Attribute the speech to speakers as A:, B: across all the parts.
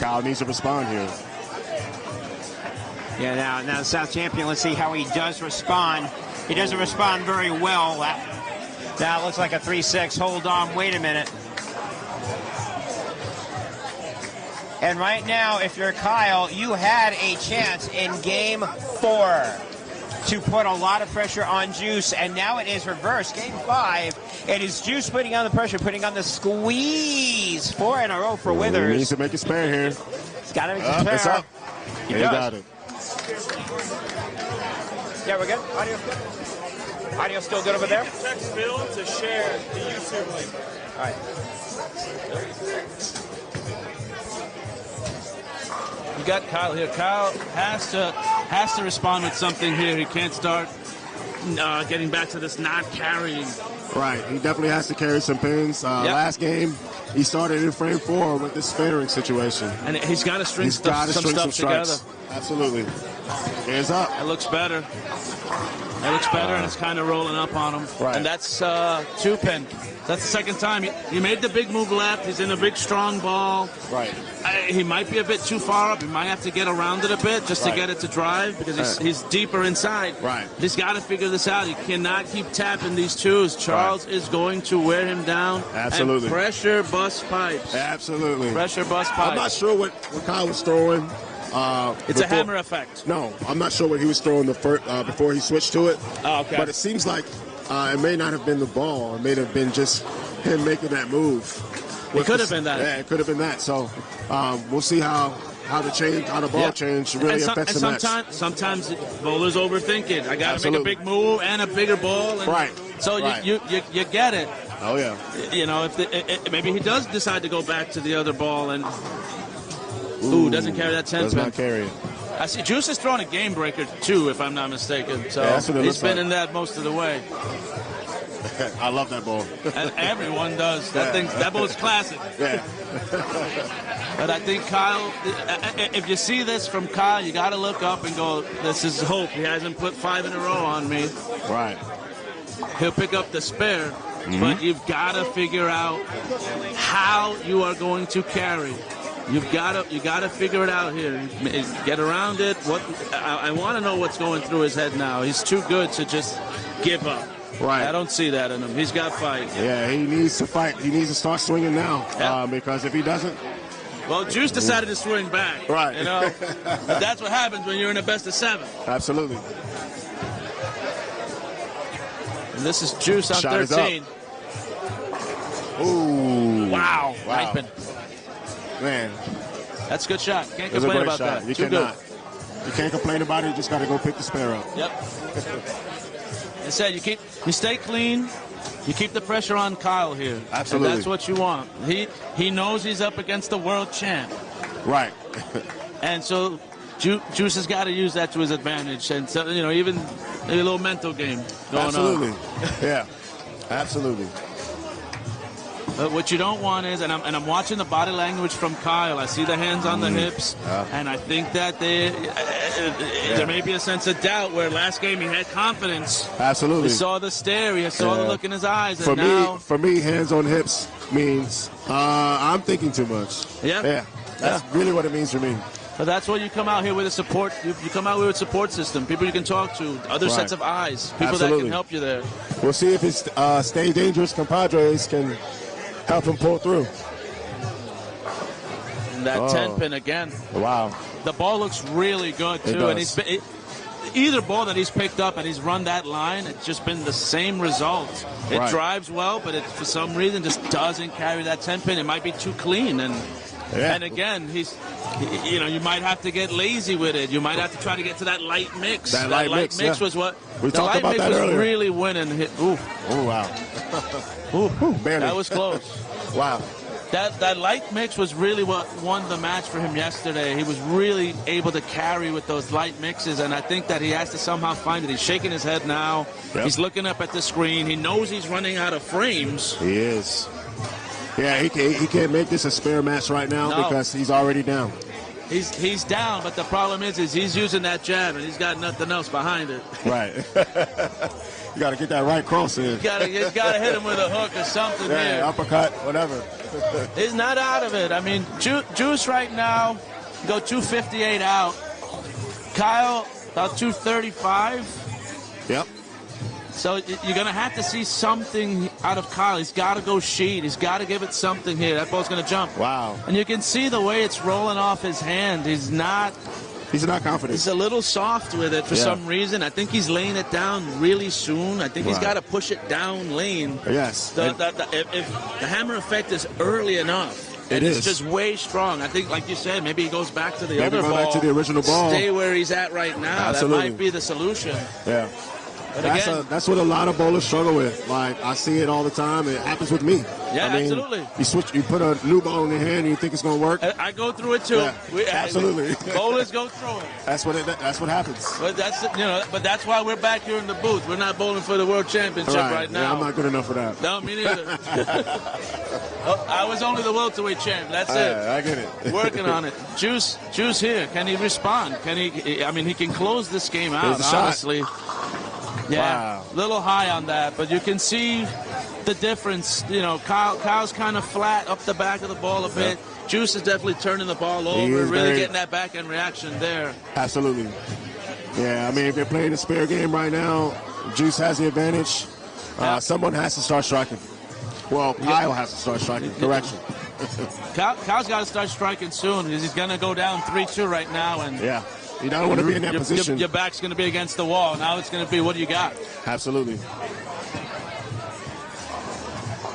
A: Kyle needs to respond here.
B: Yeah, now the South champion, let's see how he does respond. He doesn't respond very well. That looks like a 3-6. Hold on, wait a minute. And right now, if you're Kyle, you had a chance in Game 4 to put a lot of pressure on Juice, and now it is reversed. Game 5, it is Juice putting on the pressure, putting on the squeeze. 4 in a row for Withers.
A: He needs to make a spare here.
B: He's got to make a spare.
A: It's up.
B: He
A: got it.
B: Yeah, we're good? Audio's good? Audio's still good over there?
C: Text Bill to share the YouTube link.
B: All right.
C: You got Kyle here. Kyle has to respond with something here. He can't start getting back to this not carrying.
A: Right. He definitely has to carry some pins. Last game, he started in frame 4 with this sparing situation.
C: And he's got to string some stuff together.
A: Absolutely. Hands up.
C: It looks better. It looks better, and it's kind of rolling up on him.
A: Right.
C: And that's 2-pin. That's the second time. He made the big move left. He's in a big, strong ball.
A: Right.
C: He might be a bit too far up. He might have to get around it a bit just to get it to drive because he's deeper inside.
A: Right.
C: He's got to figure this out. He cannot keep tapping these twos. Charles is going to wear him down.
A: Absolutely.
C: And pressure bust pipes.
A: Absolutely.
C: Pressure bust pipes.
A: I'm not sure what Kyle was throwing.
C: It's a hammer effect.
A: No, I'm not sure what he was throwing before he switched to it.
C: Oh, okay.
A: But it seems like it may not have been the ball. It may have been just him making that move.
C: It could have been that.
A: Yeah, it could have been that. So we'll see how the ball change really affects the match. Sometimes
C: bowlers overthink it. I got to make a big move and a bigger ball. And
A: right.
C: So you get it.
A: Oh yeah.
C: You know, if maybe he does decide to go back to the other ball and doesn't carry that 10
A: does
C: pin.
A: Not carry it.
C: I see Juice is throwing a game breaker too, if I'm not mistaken. So he's been in that most of the way.
A: I love that ball.
C: And everyone does. That ball's classic.
A: Yeah.
C: But I think Kyle, if you see this from Kyle, you got to look up and go, this is hope. He hasn't put 5 in a row on me.
A: Right.
C: He'll pick up the spare, but you've got to figure out how you are going to carry. You got to figure it out here. Get around it. I want to know what's going through his head now. He's too good to just give up.
A: Right.
C: I don't see that in him. He's got fight.
A: Yeah, he needs to fight. He needs to start swinging now because if he doesn't.
C: Well, Juice decided to swing back.
A: Right.
C: You know, but that's what happens when you're in a best of 7.
A: Absolutely.
C: And this is Juice on
A: Shot
C: 13.
A: Ooh.
C: Wow. 9 pin.
A: Man.
C: That's a good shot. Can't complain about that.
A: You
C: Too
A: cannot.
C: good.
A: You can't complain about it. You just got to go pick the spare up.
C: Yep. I said you stay clean. You keep the pressure on Kyle here.
A: Absolutely.
C: And that's what you want. He knows he's up against the world champ.
A: Right.
C: And so Juice has got to use that to his advantage. And so, you know, even a little mental game going
A: Absolutely.
C: on.
A: Yeah. Absolutely.
C: But what you don't want is, and I'm watching the body language from Kyle. I see the hands on the hips, and I think that there may be a sense of doubt where last game he had confidence.
A: Absolutely.
C: We saw the stare, he saw the look in his eyes,
A: For
C: and now
A: me, hands on hips means I'm thinking too much.
C: Yeah.
A: That's really what it means for me.
C: But that's why you come out here with a support. You come out with a support system, people you can talk to, other sets of eyes, people that can help you there.
A: We'll see if his Stay Dangerous compadres can help him pull through.
C: And that 10 pin again.
A: Wow.
C: The ball looks really good too, and either ball that he's picked up and he's run that line, it's just been the same result. It drives well, but it for some reason just doesn't carry that 10 pin. It might be too clean, and again you might have to get lazy with it. You might have to try to get to that light mix.
A: That light mix
C: was what
A: we talked about that earlier.
C: Really winning. Ooh.
A: Oh wow. Barely.
C: That was close.
A: Wow.
C: That light mix was really what won the match for him yesterday. He was really able to carry with those light mixes, and I think that he has to somehow find it. He's shaking his head now. Yep. He's looking up at the screen. He knows he's running out of frames.
A: He is. Yeah, he can't make this a spare match right now because he's already down.
C: He's down, but the problem is he's using that jab, and he's got nothing else behind it.
A: Right. You got to get that right cross in.
C: You got to hit him with a hook or something.
A: Yeah,
C: here.
A: uppercut, whatever.
C: He's not out of it. I mean, Juice right now go 258 out. Kyle about 235.
A: Yep.
C: So you're going to have to see something out of Kyle. He's got to go sheet. He's got to give it something here. That ball's going to jump.
A: Wow.
C: And you can see the way it's rolling off his hand. He's not confident. He's a little soft with it for some reason. I think he's laying it down really soon. I think he's got to push it down lane.
A: Yes.
C: If the hammer effect is early enough. It's just way strong. I think, like you said, maybe he goes back to the other ball.
A: Back to the original ball.
C: Stay where he's at right now.
A: Absolutely.
C: That might be the solution.
A: Yeah.
C: But
A: that's what a lot of bowlers struggle with. Like, I see it all the time. It happens with me.
C: Yeah,
A: I mean,
C: absolutely.
A: You put a new ball in your hand and you think it's going to work.
C: I go through it too.
A: Yeah, absolutely.
C: Bowlers go through it.
A: That's what happens.
C: But that's why we're back here in the booth. We're not bowling for the World Championship right now.
A: Yeah, I'm not good enough for that.
C: No, me neither. I was only the welterweight champ. That's it.
A: I get it.
C: Working on it. Juice here. Can he respond? He can close this game out, honestly. Yeah, a little high on that, but you can see the difference. Kyle's kind of flat up the back of the ball a bit. Juice is definitely turning the ball over, really getting that back-end reaction there.
A: Absolutely. Yeah, I mean, if they're playing a spare game right now, Juice has the advantage. Someone has to start striking. Well, Kyle has to start striking. Correction.
C: Kyle's got to start striking soon because he's going to go down 3-2 right now. And
A: yeah. You don't want to be in that position.
C: Your back's going to be against the wall. Now it's going to be, what do you got?
A: Absolutely.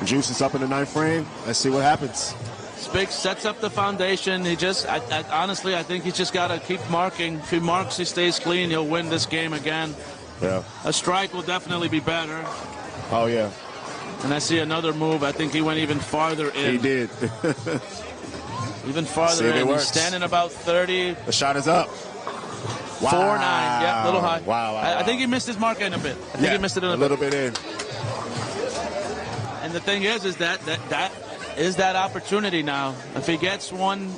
A: Juice is up in the 9th frame. Let's see what happens.
C: Spix sets up the foundation. He just, honestly, I think he's just got to keep marking. If he marks, he stays clean, he'll win this game again.
A: Yeah.
C: A strike will definitely be better.
A: Oh, yeah.
C: And I see another move. I think he went even farther in.
A: He did.
C: Even farther in. He's standing about 30.
A: The shot is up. Wow.
C: 4-9. Yeah, a little high.
A: Wow.
C: I think he missed his mark in a bit. I think he missed it in
A: a little bit in.
C: And the thing is that is that opportunity now. If he gets one,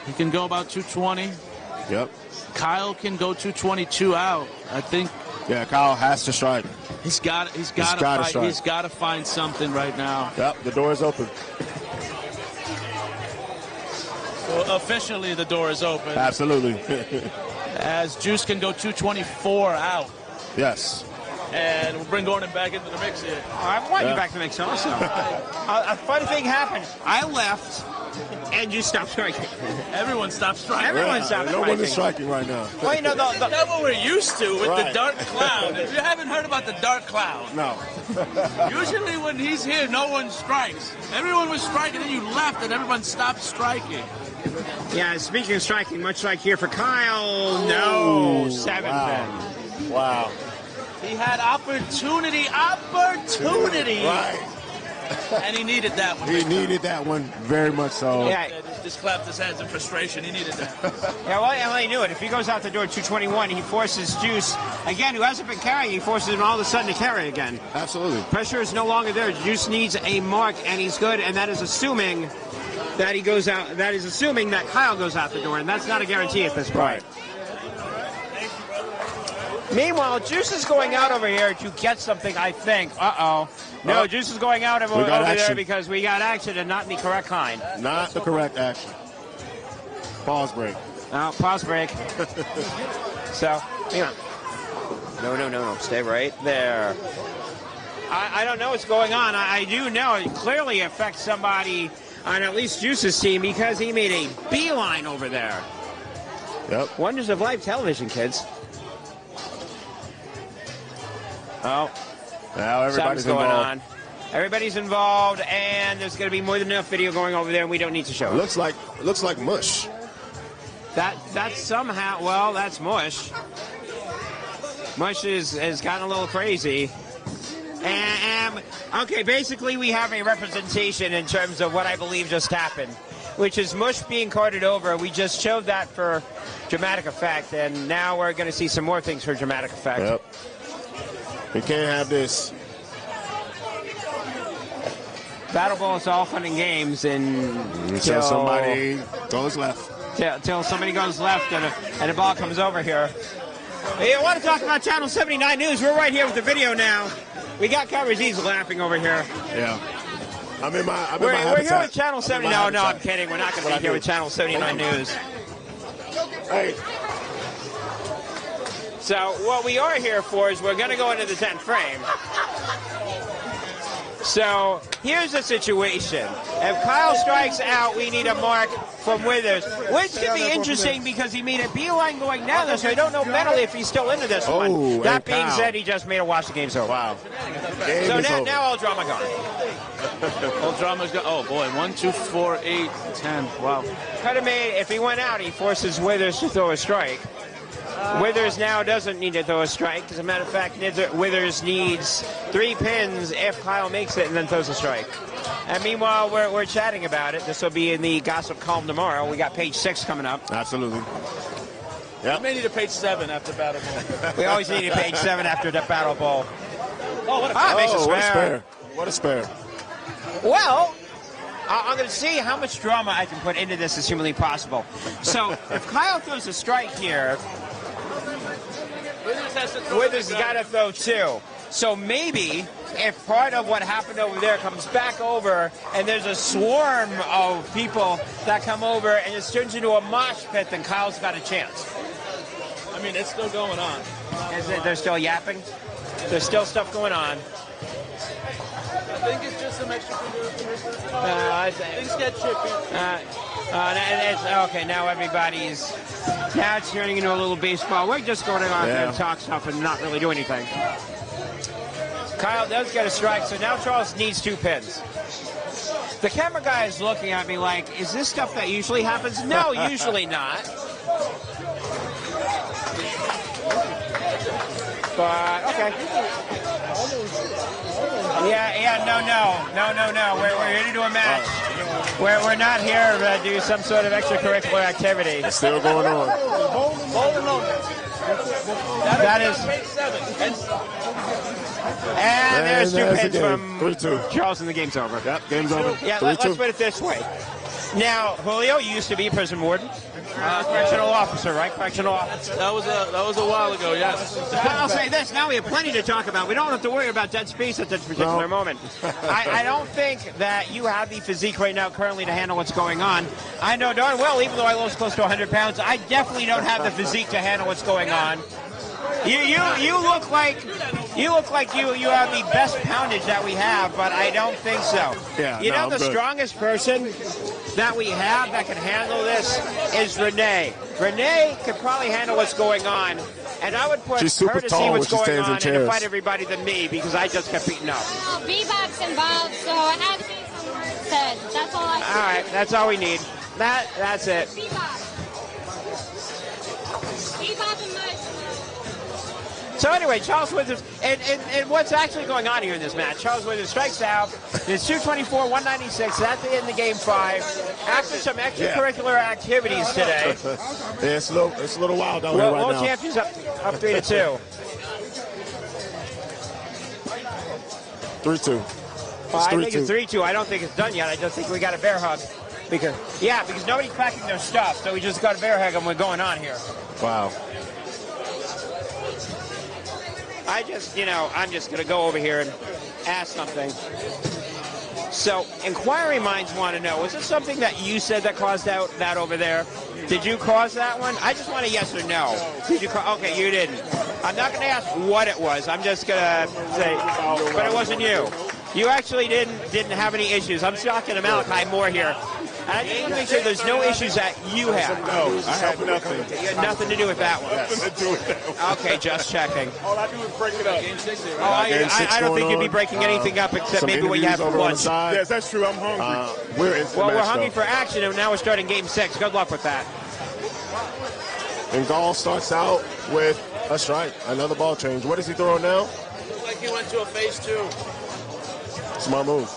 C: he can go about 220.
A: Yep.
C: Kyle can go 222 out. I think.
A: Yeah, Kyle has to strike.
C: He's got to fight. He's got to find something right now.
A: Yep, the door is open.
C: So officially, the door is open.
A: Absolutely.
C: As Juice can go 224 out.
A: Yes.
C: And we'll bring Gordon back into the mix here.
B: I want you back in the mix also. A fun thing happened. I left, and you stopped striking.
C: Everyone stopped striking.
B: Everyone stopped striking.
A: No one is striking right now.
B: Well, you know,
C: that's what we're used to with the dark cloud. If you haven't heard about the dark cloud.
A: No.
C: Usually when he's here, no one strikes. Everyone was striking, then you left, and everyone stopped striking.
B: Yeah, speaking of striking, much like here for Kyle, no. 7 pin.
A: Wow.
C: He had opportunity.
A: Right.
C: And he needed that one.
A: He needed that one very much so.
B: Yeah.
C: Just clapped his hands in frustration. He needed that.
B: Yeah, well, LA knew it. If he goes out the door at 221, he forces Juice, again, who hasn't been carrying, he forces him all of a sudden to carry again.
A: Absolutely.
B: Pressure is no longer there. Juice needs a mark, and he's good, and that is assuming that he goes out. That is assuming that Kyle goes out the door, and that's not a guarantee at this point.
A: Right.
B: Meanwhile, Juice is going out over here to get something, I think. Uh-oh. No, Juice is going out over there because we got action and not the correct kind.
A: Not the correct action. Pause break.
B: Pause break. So, hang on. No. Stay right there. I don't know what's going on. I do know it clearly affects somebody on at least Juice's team because he made a beeline over there.
A: Yep.
B: Wonders of live television, kids. Oh.
A: Now everybody's
B: going on. Everybody's involved, and there's going to be more than enough video going over there, and we don't need to show it.
A: Looks like mush.
B: That's somehow, well, that's mush. Mush has gotten a little crazy. And okay, basically we have a representation in terms of what I believe just happened, which is Mush being carted over. We just showed that for dramatic effect, and now we're going to see some more things for dramatic effect.
A: Yep. We can't have this.
B: Battle ball is all fun and games until
A: somebody goes left.
B: till somebody goes left and the ball comes over here. Hey, I want to talk about Channel 79 News. We're right here with the video now. We got coverage. He's laughing over here.
A: Yeah.
B: We're here with Channel 79. No, I'm kidding. We're not going to be here with Channel 79 News.
A: Hey.
B: So what we are here for is we're going to go into the 10th frame. So here's the situation. If Kyle strikes out, we need a mark from Withers, which could be interesting because he made a beeline going down there, so I don't know mentally if he's still into this one. That being said, he just made a wash. The game's over.
A: Wow.
B: So now all drama gone.
C: All drama's gone. Oh, boy. 1, 2, 4, 8, 10. Wow.
B: Could have made, if he went out, he forces Withers to throw a strike. Withers now doesn't need to throw a strike. As a matter of fact, Withers needs 3 pins if Kyle makes it and then throws a strike. And meanwhile, we're chatting about it. This will be in the gossip column tomorrow. We got page 6 coming up.
A: Absolutely. Yeah.
C: We may need a page 7 after Battle Ball.
B: We always need a page 7 after the Battle Ball.
C: Oh, what a
B: makes a spare.
A: What a spare.
B: Well, I'm going to see how much drama I can put into this as humanly possible. So if Kyle throws a strike here, Withers has got to throw 2. So maybe if part of what happened over there comes back over and there's a swarm of people that come over and it turns into a mosh pit, then Kyle's got a chance.
C: I mean, it's still going on.
B: Is it? They're still yapping? There's still stuff going on.
C: I think it's just some extra things get chippy.
B: Okay, now now it's turning into a little baseball. We're just going on there and talk stuff and not really do anything. Kyle does get a strike, so now Charles needs 2 pins. The camera guy is looking at me like, is this stuff that usually happens? No, usually not. But, okay. No. We're here to do a match. We're not here to do some sort of extracurricular activity.
A: It's still going on.
B: That is. And there's 2 pins from
A: 3-2.
B: Charles, and the game's over.
A: Yep, game's over.
B: Yeah, let's put it this way. Now, Julio used to be prison warden. Correctional officer, right? Correctional officer.
C: That was a while ago, yes.
B: I'll say this, now we have plenty to talk about. We don't have to worry about dead space at this particular moment. I don't think that you have the physique right now currently to handle what's going on. I know darn well, even though I lost close to 100 pounds, I definitely don't have the physique to handle what's going on. You look like you have the best poundage that we have, but I don't think so.
A: Yeah,
B: the strongest person that we have that can handle this is Renee. Renee could probably handle what's going on, and I would put her to see what's going on and to fight everybody than me because I just kept beating up.
D: Well, Bebop's involved, so I had to get some words said. That's all I need.
B: All right, that's all we need. That's it.
D: Bebop. Bebop and Mike.
B: So anyway, Charles Withers, and what's actually going on here in this match? Charles Withers strikes out. It's 224, 196. That's the end of game 5. After some extracurricular activities today.
A: Yeah, it's a little wild down here right now.
B: World champions up 3-2.
A: 3-2.
B: I think it's 3-2. I don't think it's done yet. I just think we got a bear hug. Because nobody's packing their stuff, so we just got a bear hug and we're going on here.
A: Wow.
B: I'm just going to go over here and ask something. So, inquiring minds want to know, was it something that you said that caused that over there? Did you cause that one? I just want a yes or no. Did you? Okay, you didn't. I'm not going to ask what it was. I'm just going to say, but it wasn't you. You actually didn't have any issues. I'm talking to Malachi Moore here. And I just want to make sure there's no issues that you had.
A: No, I have nothing.
B: You had nothing to do with that one.
A: Nothing to do with that one.
B: Okay, just checking.
A: All I do is break it up.
B: I don't think you'd be breaking anything up except maybe what you have for lunch.
A: Yes, that's true. I'm hungry. We're
B: hungry for action, and now we're starting game 6. Good luck with that.
A: And Gall starts out with a strike. Another ball change. What is he throwing now?
C: Looks like he went to a phase 2.
A: Smart move.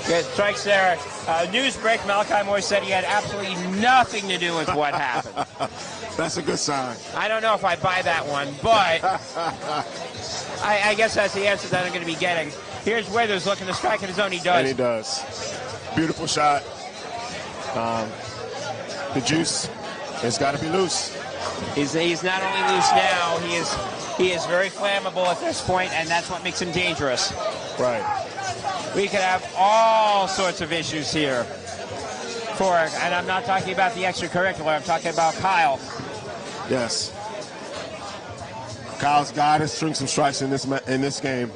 B: Good strikes there. News break, Malachi Moore said he had absolutely nothing to do with what happened.
A: That's a good sign.
B: I don't know if I buy that one, but I guess that's the answer that I'm going to be getting. Here's Withers looking to strike in his own. He does.
A: And he does. Beautiful shot. The juice It's got to be loose.
B: He's not only loose now, he is very flammable at this point, and that's what makes him dangerous.
A: Right.
B: We could have all sorts of issues here. And I'm not talking about the extracurricular, I'm talking about Kyle.
A: Yes. Kyle's got to string some strikes in this game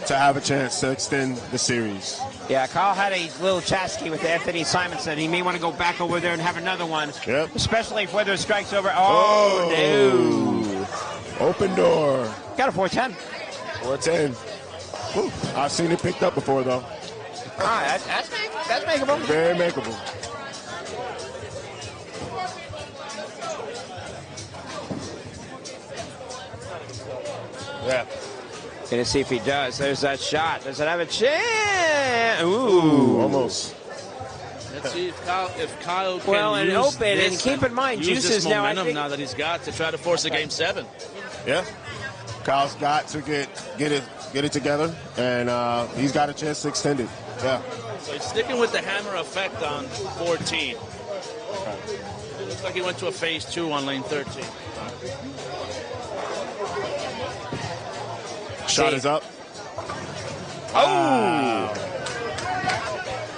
A: to have a chance to extend the series.
B: Yeah, Kyle had a little chasky with Anthony Simonson. He may want to go back over there and have another one.
A: Yep.
B: Especially if weather strikes over. Oh, no.
A: Open door.
B: Got a 410.
A: 410. Whew. I've seen it picked up before, though.
B: That's makeable.
A: Very makeable. Yeah.
B: Gonna see if he does. There's that shot. Does it have a chance? Ooh,
A: almost.
C: Let's see if Kyle can
B: and
C: use
B: open.
C: this
B: And keep in mind,
C: use
B: Juice
C: this
B: is now, I
C: momentum
B: think,
C: now that he's got to try to force a Game 7.
A: Yeah. Kyle's got to get it together, and he's got a chance to extend it. Yeah.
C: So he's sticking with the hammer effect on 14. It looks like he went to a phase 2 on lane 13.
A: Shot is up.
B: Oh!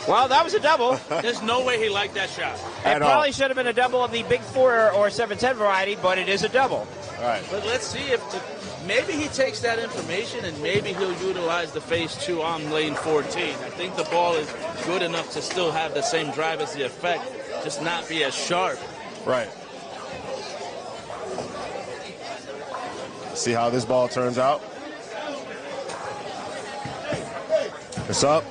B: Well, that was a double.
C: There's no way he liked that shot.
B: It probably should have been a double of the big 4 or 710 variety, but it is a double.
A: All right.
C: But let's see if maybe he takes that information and maybe he'll utilize the phase 2 on lane 14. I think the ball is good enough to still have the same drive as the effect, just not be as sharp.
A: Right. See how this ball turns out. It's up.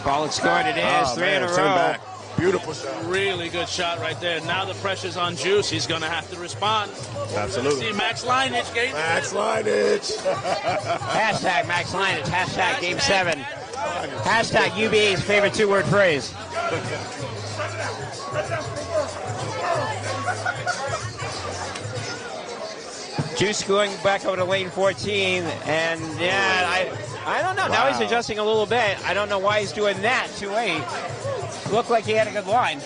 B: Ball is scored. It is 3 in a row.
A: Back. Beautiful shot.
C: Really good shot right there. Now the pressure's on Juice. He's going to have to respond.
A: Absolutely.
C: Let's see Max Lineage, Game
A: Max Lineage.
B: Hashtag Max Lineage. Hashtag Game 7. Hashtag UBA's favorite 2-word phrase. Juice going back over to lane 14, and yeah, I don't know. Wow. Now he's adjusting a little bit. I don't know why he's doing that too late. Looked like he had a good line.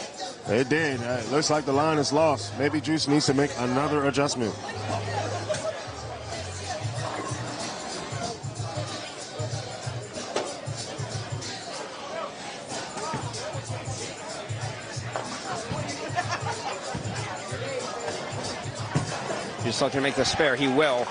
A: It did. It looks like the line is lost. Maybe Juice needs to make another adjustment.
B: Just looking to make the spare. He will.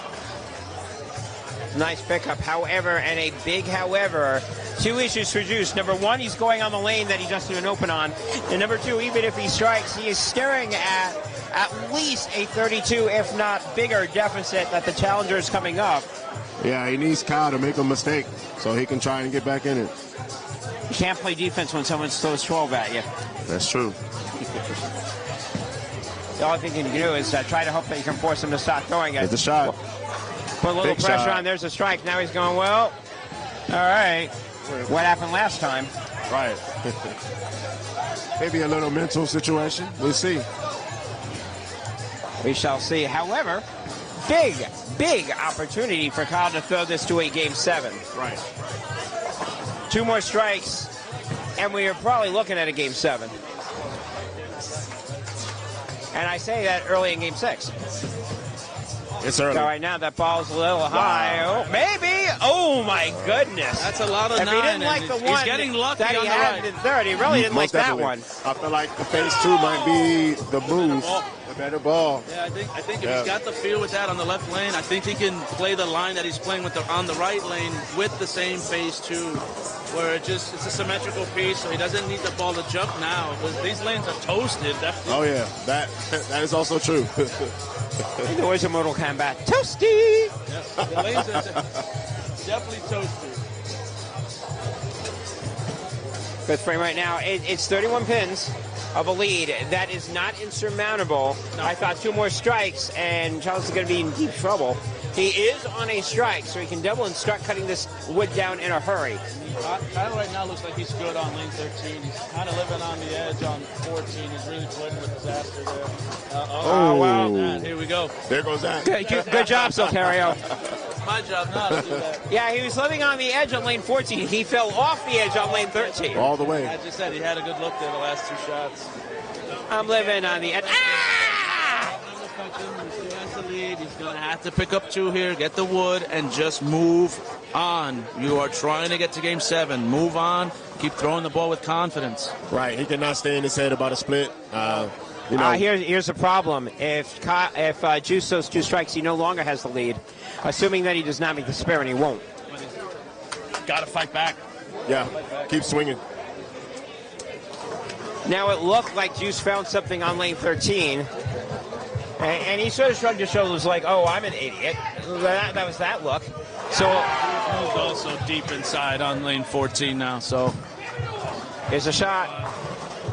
B: Nice pickup, however, and a big however. 2 issues for Juice. Number 1, he's going on the lane that he just did an open on. And number 2, even if he strikes, he is staring at least a 32, if not bigger, deficit that the challenger is coming up.
A: Yeah, he needs Kyle to make a mistake so he can try and get back in it.
B: You can't play defense when someone throws 12 at you.
A: That's true.
B: The only thing you can do is try to hope that you can force him to stop throwing it.
A: It's a shot.
B: Put a little
A: Big
B: pressure
A: shot.
B: on. There's a strike. Now he's going, well, all right. What happened last time?
A: Right. Maybe a little mental situation. We'll see.
B: We shall see. However, big opportunity for Kyle to throw this to a Game 7.
A: Right.
B: 2 more strikes, and we are probably looking at a Game 7. And I say that early in Game 6.
A: It's early.
B: So right now that ball's a little high. Oh, maybe. Oh my goodness.
C: That's a lot of
B: if
C: 9.
B: He didn't like the one
C: he's getting lucky
B: that he
C: on the
B: had
C: right.
B: in third. He really didn't like that one.
A: I feel like the phase 2 might be the move. The better ball.
C: Yeah, I think if he's got the feel with that on the left lane, I think he can play the line that he's playing with on the right lane with the same phase 2, where it's a symmetrical piece, so he doesn't need the ball to jump now. These lanes are toasted. Definitely.
A: Oh yeah, that is also true.
B: There was a Mortal Kombat. Toasty!
C: Yes, the lanes are definitely toasted.
B: Good frame right now. It's 31 pins of a lead. That is not insurmountable. No. I thought 2 more strikes, and Charles is going to be in deep trouble. He is on a strike, so he can double and start cutting this wood down in a hurry.
C: Kyle right now looks like he's good on lane 13. He's kind of living on the edge on 14. He's really flirting with disaster there.
B: Oh, wow.
C: Here we go.
A: There goes that.
B: Good job, Solcario.
C: My job now to do that.
B: Yeah, he was living on the edge on lane 14. He fell off the edge on lane 13.
A: All the way.
C: I just said he had a good look there the last 2 shots.
B: I'm living on the edge. Ah!
C: him. He still has the lead. He's going to have to pick up 2 here, get the wood, and just move on. You are trying to get to game 7. Move on. Keep throwing the ball with confidence.
A: Right. He cannot stay in his head about a split.
B: Here's the problem. If Juice those 2 strikes, he no longer has the lead. Assuming that he does not make the spare, and he won't.
C: Got to fight back.
A: Yeah. Keep swinging.
B: Now it looked like Juice found something on lane 13. And he sort of shrugged his shoulders like, oh, I'm an idiot. That was that look. So
C: he's also deep inside on lane 14 now. So
B: here's a shot.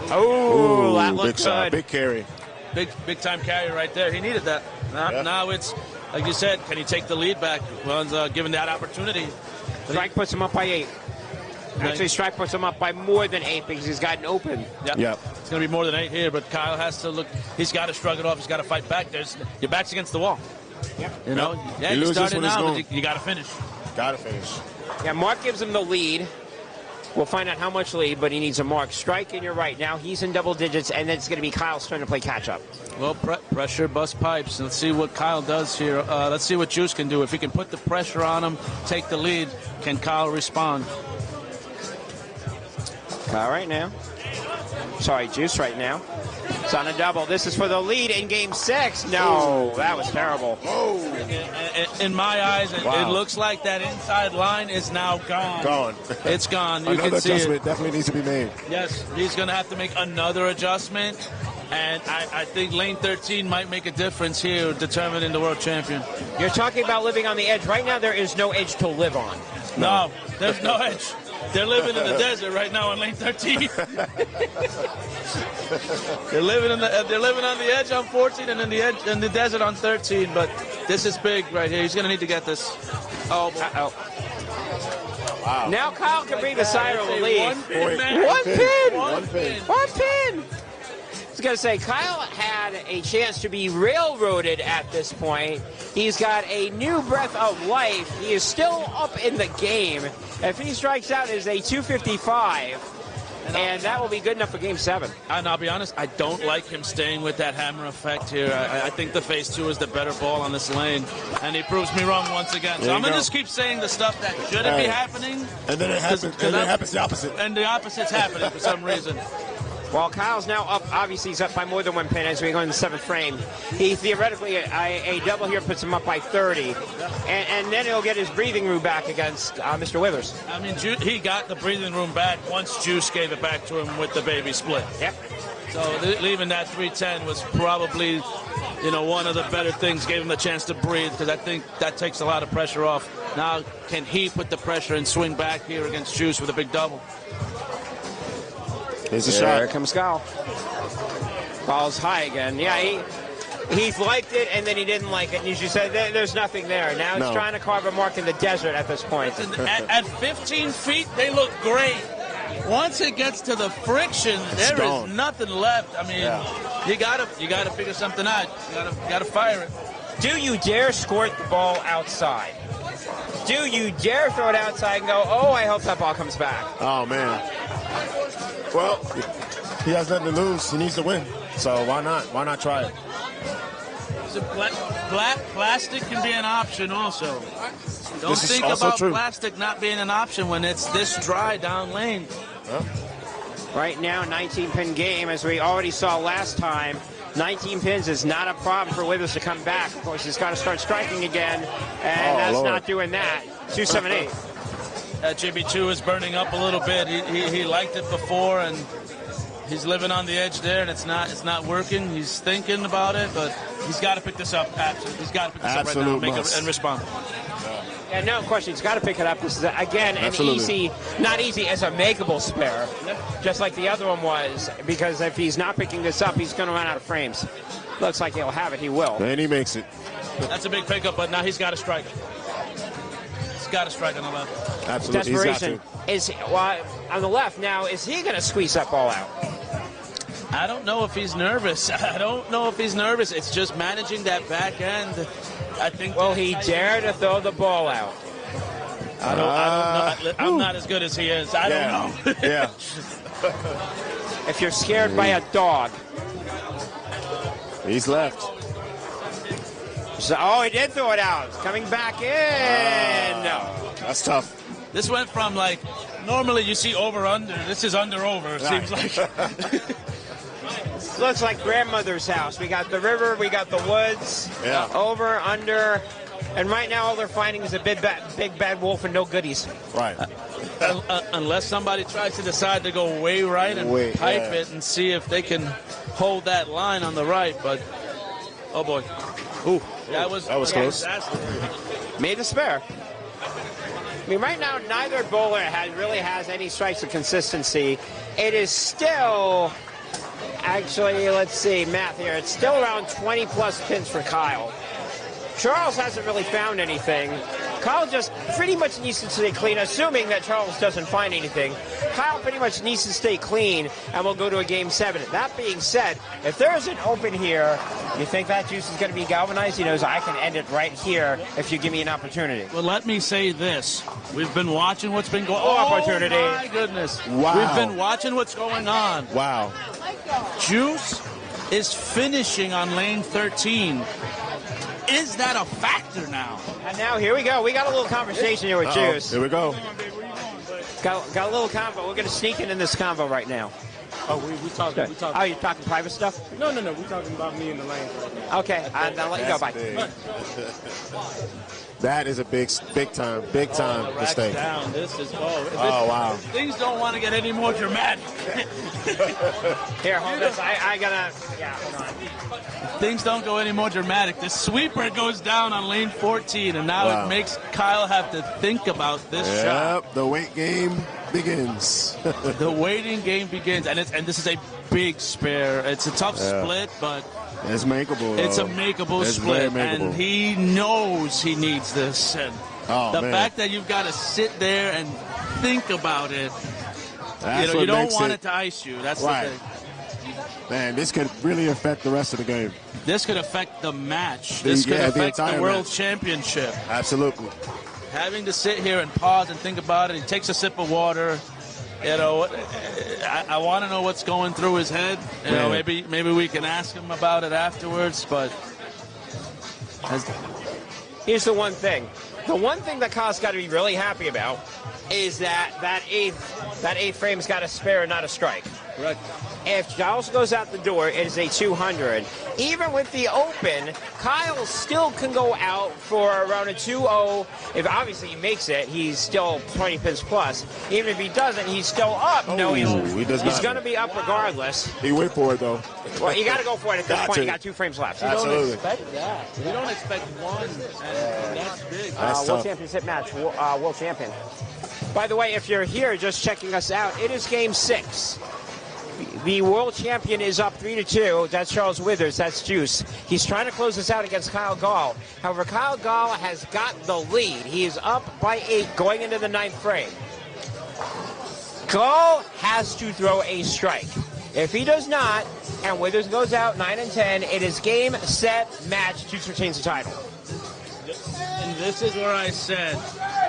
B: Oh, that looks good.
A: Big carry.
C: Big time carry right there. He needed that. Now it's, like you said, can he take the lead back? Well, given that opportunity.
B: Strike puts him up by 8. Actually, Strike puts him up by more than 8 because he's gotten open.
C: Yep. It's going to be more than 8 here, but Kyle has to look. He's got to shrug it off. He's got to fight back. Your back's against the wall.
B: Yep.
C: You know, you started now, but you got to finish.
A: Got to finish.
B: Yeah, Mark gives him the lead. We'll find out how much lead, but he needs a mark. Strike, and you're right. Now he's in double digits, and then it's going to be Kyle's turn to play catch-up.
C: Well, pressure, bust pipes. Let's see what Kyle does here. Let's see what Juice can do. If he can put the pressure on him, take the lead, can Kyle respond?
B: Kyle right now. Sorry, Juice right now. It's on a double. This is for the lead in game 6. No, that was terrible.
C: In my eyes, it looks like that inside line is now gone.
A: Gone.
C: It's gone. You
A: Another
C: can see
A: adjustment
C: it.
A: definitely needs to be made.
C: Yes, he's going to have to make another adjustment. And I think lane 13 might make a difference here, determining the world champion.
B: You're talking about living on the edge. Right now, there is no edge to live on.
C: No, there's no edge. They're living in the desert right now on lane 13. They're living on the edge on 14 and in the desert on 13. But this is big right here. He's going to need to get this. Oh,
A: wow.
B: Now Kyle can breathe a sigh of relief.
C: One pin.
B: I was going to say, Kyle had a chance to be railroaded at this point. He's got a new breath of life. He is still up in the game. If he strikes out, it is a 255. And that will be good enough for game 7.
C: And I'll be honest, I don't like him staying with that hammer effect here. I think the phase 2 is the better ball on this lane. And he proves me wrong once again. So I'm going to just keep saying the stuff that shouldn't be happening.
A: And then it happens, the opposite.
C: And the opposite's happening for some reason.
B: Well, Kyle's now up. Obviously, he's up by more than 1 pin as we go in the 7th frame. He theoretically, a double here puts him up by 30. And then he'll get his breathing room back against Mr. Withers.
C: I mean, he got the breathing room back once Juice gave it back to him with the baby split.
B: Yep.
C: So leaving that 310 was probably, one of the better things. Gave him the chance to breathe because I think that takes a lot of pressure off. Now, can he put the pressure and swing back here against Juice with a big double?
A: Here's a shot.
B: Here comes Kyle. Ball's high again. Yeah, he liked it, and then he didn't like it. And as you said, there's nothing there. Now he's trying to carve a mark in the desert at this point.
C: At 15 feet, they look great. Once it gets to the friction, there is nothing left. I mean, you gotta figure something out. You gotta fire it.
B: Do you dare squirt the ball outside? Do you dare throw it outside and go, oh, I hope that ball comes back?
A: Oh, man. Well, he has nothing to lose. He needs to win. So why not? Why not try it?
C: So plastic can be an option also. Don't think about plastic not being an option when it's this dry down lane.
A: Huh?
B: Right now, 19-pin game, as we already saw last time. 19 pins is not a problem for Withers to come back. Of course, he's got to start striking again, and that's not doing that. 278.
C: JB2 is burning up a little bit. He liked it before, and he's living on the edge there, and it's not working. He's thinking about it, but he's got to pick this up. Absolutely, he's got to pick this up right now, and respond.
B: Yeah, no question. He's got to pick it up. This is again an easy, not easy as a makeable spare, just like the other one was. Because if he's not picking this up, he's going to run out of frames. Looks like he'll have it. He will.
A: And he makes it.
C: That's a big pickup, but now he's got to strike. He's got to strike on the left.
A: Absolutely.
B: Desperation is on the left now. Is he going to squeeze that ball out?
C: I don't know if he's nervous. It's just managing that back end. I think.
B: Will he dare to throw the ball out?
C: I don't know. I'm not as good as he is. I don't know.
A: Yeah.
B: If you're scared by a dog.
A: He's left.
B: So, he did throw it out. It's coming back in. No.
A: That's tough.
C: This went from like, normally you see over-under. This is under-over, it seems like.
B: Looks like grandmother's house. We got the river, we got the woods, over, under, and right now all they're finding is a big bad wolf and no goodies.
A: Right.
C: Unless somebody tries to decide to go way right and pipe it and see if they can hold that line on the right, but oh boy. Ooh, that was close.
B: Made a spare. I mean, right now, neither bowler really has any strikes of consistency. It is still, actually, let's see, math here. It's still around 20-plus pins for Kyle. Charles hasn't really found anything. Kyle just pretty much needs to stay clean, assuming that Charles doesn't find anything. Kyle pretty much needs to stay clean, and we'll go to a Game 7. That being said, if there's an open here, you think that juice is going to be galvanized? He knows I can end it right here if you give me an opportunity.
C: Well, let me say this. We've been watching what's been going on.
B: Opportunity.
C: Oh, my goodness.
A: Wow.
C: We've been watching what's going on.
A: Wow.
C: Juice is finishing on lane 13. Is that a factor now?
B: And now here we go. We got a little conversation here with Juice.
A: Here we go.
B: Got a little convo. We're going to sneak in this convo right now.
E: Oh, we talking.
B: Oh, you're talking private stuff?
E: No. We're talking about me in the lane.
B: Okay, I'll let you go. Bye.
A: That is a big time mistake.
C: Down. This is
A: wow.
C: Things don't want to get any more dramatic.
B: Here, hold this. I gotta. Yeah, hold on.
C: Things don't go any more dramatic. The sweeper goes down on lane 14, and now it makes Kyle have to think about this shot.
A: Yep, the wait game begins.
C: The waiting game begins, and this is a big spare. It's a tough split, but
A: it's makeable.
C: It's a makeable split, and he knows he needs this. And the fact that you've got to sit there and think about it, you don't want it to ice you. That's the thing.
A: Man, this could really affect the rest of the game.
C: This could affect the match. This could affect the World Championship.
A: Absolutely.
C: Having to sit here and pause and think about it. He takes a sip of water. I want to know what's going through his head. Maybe we can ask him about it afterwards. But
B: here's the one thing. The one thing that Kyle's got to be really happy about is that eighth frame's got a spare, not a strike.
C: Right.
B: If Giles goes out the door, it is a 200. Even with the open, Kyle still can go out for around a 2-0. If obviously he makes it, he's still 20 pins plus. Even if he doesn't, he's still up. He's going to be up regardless.
A: He wait for it, though.
B: Well, you got to go for it at this point. You got 2 frames left.
A: Absolutely.
C: You don't expect that. You don't expect one, and that's big.
B: World Championship match, World Champion. By the way, if you're here just checking us out, it is Game 6. The world champion is up 3-2. That's Charles Withers. That's Juice. He's trying to close this out against Kyle Gall. However, Kyle Gall has got the lead. He is up by 8 going into the 9th frame. Gall has to throw a strike. If he does not, and Withers goes out 9 and 10, it is game, set, match. Juice retains the title.
C: And this is where I said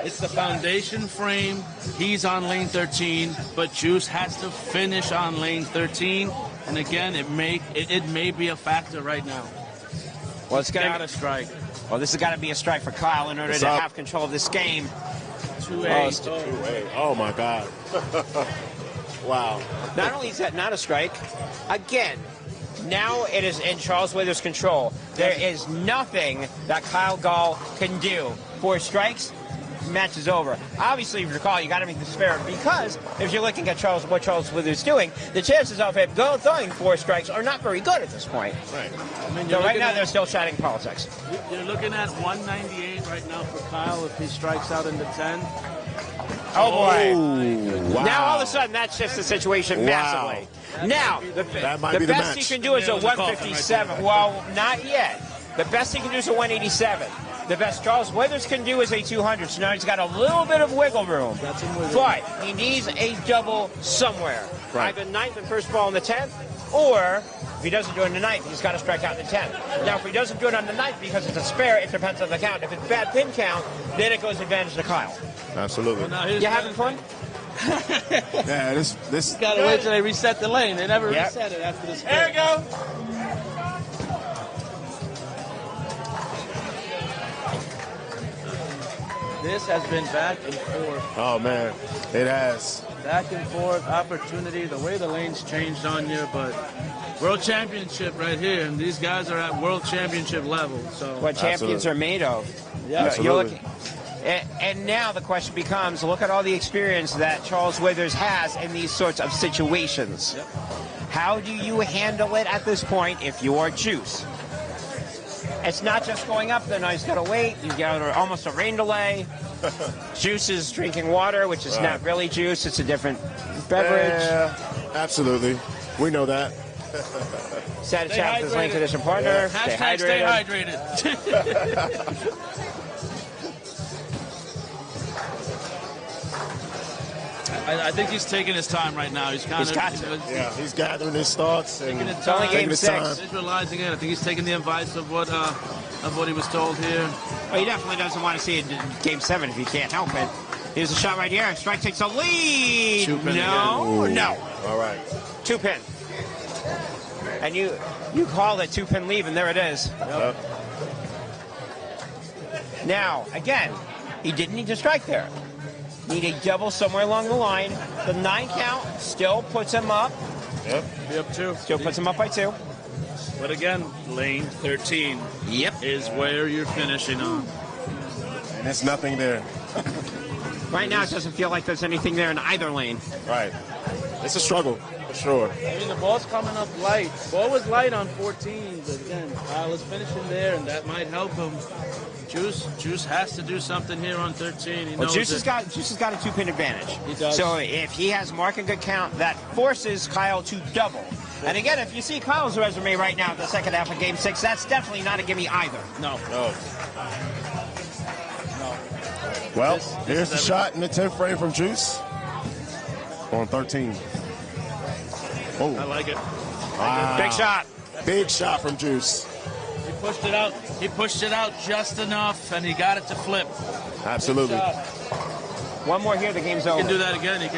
C: it's the foundation frame. He's on lane 13, but Juice has to finish on lane 13. And again, it may be a factor right now.
B: Well, it's got
C: a strike.
B: Well, this has got to be a strike for Kyle in order to have control of this game.
C: 2-8.
A: Oh my God. Wow.
B: Not only is that not a strike, again, now it is in Charles Withers' control. There is nothing that Kyle Gall can do. 4 strikes, match is over. Obviously, if you recall, you got to make the spare because if you're looking at what Charles Withers is doing, the chances of him throwing 4 strikes are not very good at this point.
A: Right.
B: So right now they're still chatting politics.
C: You're looking at 198 right now for Kyle if he strikes out into 10.
B: Oh boy!
A: Wow.
B: Now all of a sudden that shifts the situation massively. Now the best he can do is a 157. Well, not yet. The best he can do is a 187. The best Charles Withers can do is a 200. So now he's got a little bit of wiggle room. But he needs a double somewhere.
A: Right.
B: Either 9th and first ball in the 10th, or if he doesn't do it in the 9th, he's got to strike out in the 10th. Now, if he doesn't do it on the 9th because it's a spare, it depends on the count. If it's bad pin count, then it goes advantage to Kyle.
A: Absolutely.
B: You having fun?
A: Yeah, this
C: Gotta wait till they reset the lane. They never reset it after this.
B: There we go.
C: This has been back and forth.
A: Oh, man. It has.
C: Back and forth, opportunity, the way the lanes changed on you, but world championship right here, and these guys are at world championship level. So
B: what champions are made of.
C: Yeah,
A: absolutely.
B: And now the question becomes, look at all the experience that Charles Withers has in these sorts of situations.
C: Yep.
B: How do you handle it at this point if you are Juice? It's not just going up there. Now he's got to wait. He's got almost a rain delay. Juice is drinking water, which is not really juice. It's a different beverage.
A: Yeah, absolutely. We know that.
B: Sad to chat with his lane condition partner.
C: Yeah. Stay hydrated. I think he's taking his time right now. He's
A: He's gathering his thoughts and
B: It's only game 6.
C: Visualizing it. I think he's taking the advice of what he was told here.
B: Well, he definitely doesn't want to see it in game 7 if he can't help it. Here's a shot right here. Strike takes a lead. No.
A: All right.
B: 2-pin. And you called it 2-pin leave, and there it is.
A: Yep.
B: Now, again, he didn't need to strike there. Need a double somewhere along the line. The 9 count still puts him up.
A: Yep.
C: Be up 2.
B: Still puts him up by 2.
C: But again, lane 13 is where you're finishing on.
A: And there's nothing there.
B: Right now, it doesn't feel like there's anything there in either lane.
A: Right. It's a struggle, for sure.
C: I mean, the ball's coming up light. Ball was light on 14, but again, Kyle is finishing there, and that might help him. Juice has to do something here on 13. He knows
B: Juice has got a 2-pin advantage.
C: He does.
B: So if he has mark and good count, that forces Kyle to double. And again, if you see Kyle's resume right now in the second half of Game 6, that's definitely not a gimme either.
C: No.
A: Well, here's the shot in the 10th frame from Juice on 13. Oh,
C: I like it.
A: wow.
B: Big shot.
A: Big shot from Juice.
C: He pushed it out. He pushed it out just enough, and he got it to flip.
A: Absolutely.
B: One more here, the game's over.
C: He can do that again. If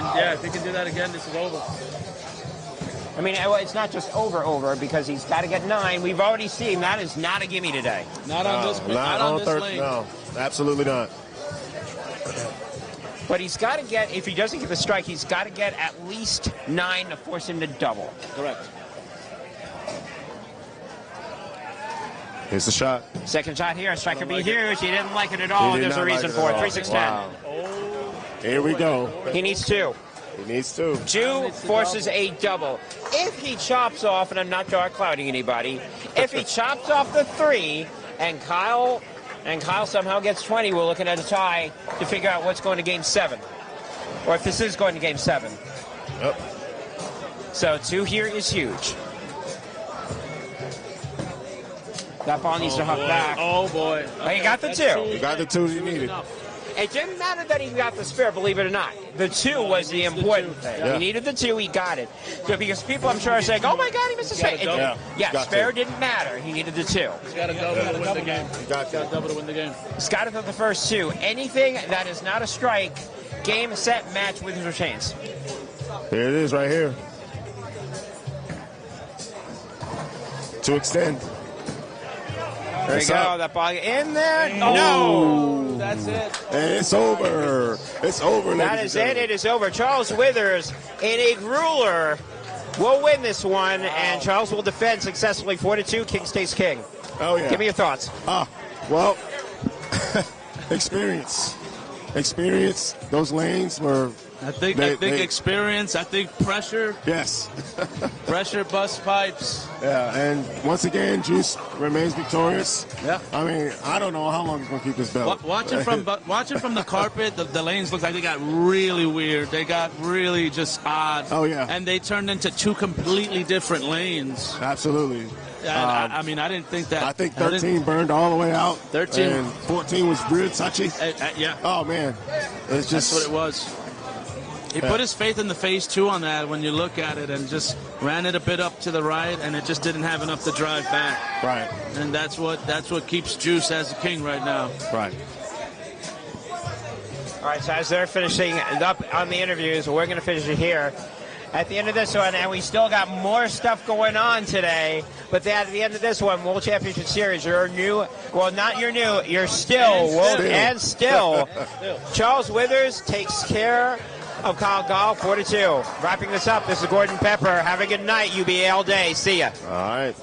C: he can do that again, this is over.
B: I mean, it's not just over, because he's got to get 9. We've already seen that is not a gimme today.
C: Not on this lane.
A: No, absolutely not.
B: But he's got to get, if he doesn't get the strike, he's got to get at least 9 to force him to double.
C: Correct.
A: Here's the shot.
B: Second shot here. Strike could be huge. He didn't like it at all. There's a reason for it. 3-6-10.
A: Wow. Here we go.
B: He needs 2.
A: He needs 2.
B: Ju forces a double. If he chops off, and I'm not dark clouding anybody, if he chops off the 3 and Kyle somehow gets 20, we're looking at a tie to figure out what's going to Game 7. Or if this is going to Game 7.
A: Yep.
B: So 2 here is huge. That ball needs to hop back.
C: Oh, boy.
B: He got the 2.
A: He got the 2 he needed.
B: It didn't matter that he got the spare, believe it or not. The 2 was the important thing.
A: Yeah.
B: He needed the 2, he got it. So because people, I'm sure, are saying, oh my God, he missed a strike. Spare didn't matter. He needed the 2.
C: He's got a double to win the game.
A: He got
C: a double to win the game.
B: He's got it for the first 2. Anything that is not a strike, game, set, match with his retains.
A: Here it is right here. To extend.
B: There you go. That ball in there.
A: Oh.
B: No.
C: That's it.
A: And it's over. It's over,
B: That is it. It is over. Charles Withers in a grueler will win this one, and Charles will defend successfully 4-2. King stays king.
A: Oh, yeah.
B: Give me your thoughts.
A: Well, experience. Those lanes were...
C: I think experience. I think pressure.
A: Yes.
C: Pressure busts pipes.
A: Yeah, and once again, Juice remains victorious.
C: Yeah.
A: I mean, I don't know how long he's going to keep this belt.
C: Watching from the carpet, the lanes looked like they got really weird. They got really just odd.
A: Oh, yeah.
C: And they turned into 2 completely different lanes.
A: Absolutely.
C: I mean, I didn't think that.
A: I think 13 burned all the way out.
C: 13.
A: And 14 was real touchy.
C: Yeah.
A: Oh, man. It's just...
C: That's what it was. He put his faith in the phase 2 on that when you look at it and just ran it a bit up to the right, and it just didn't have enough to drive back.
A: Right.
C: And that's what keeps Juice as the king right now.
A: Right.
B: All right, so as they're finishing up on the interviews, we're going to finish it here. at the end of this one, and we still got more stuff going on today. But at the end of this one, World Championship Series, you're new. Well, not you're new. You're still. Still. Charles Withers takes care of Kyle Gall, 4-2. Wrapping this up, this is Gordon Pepper. Have a good night, UBA all day. See ya.
A: All right.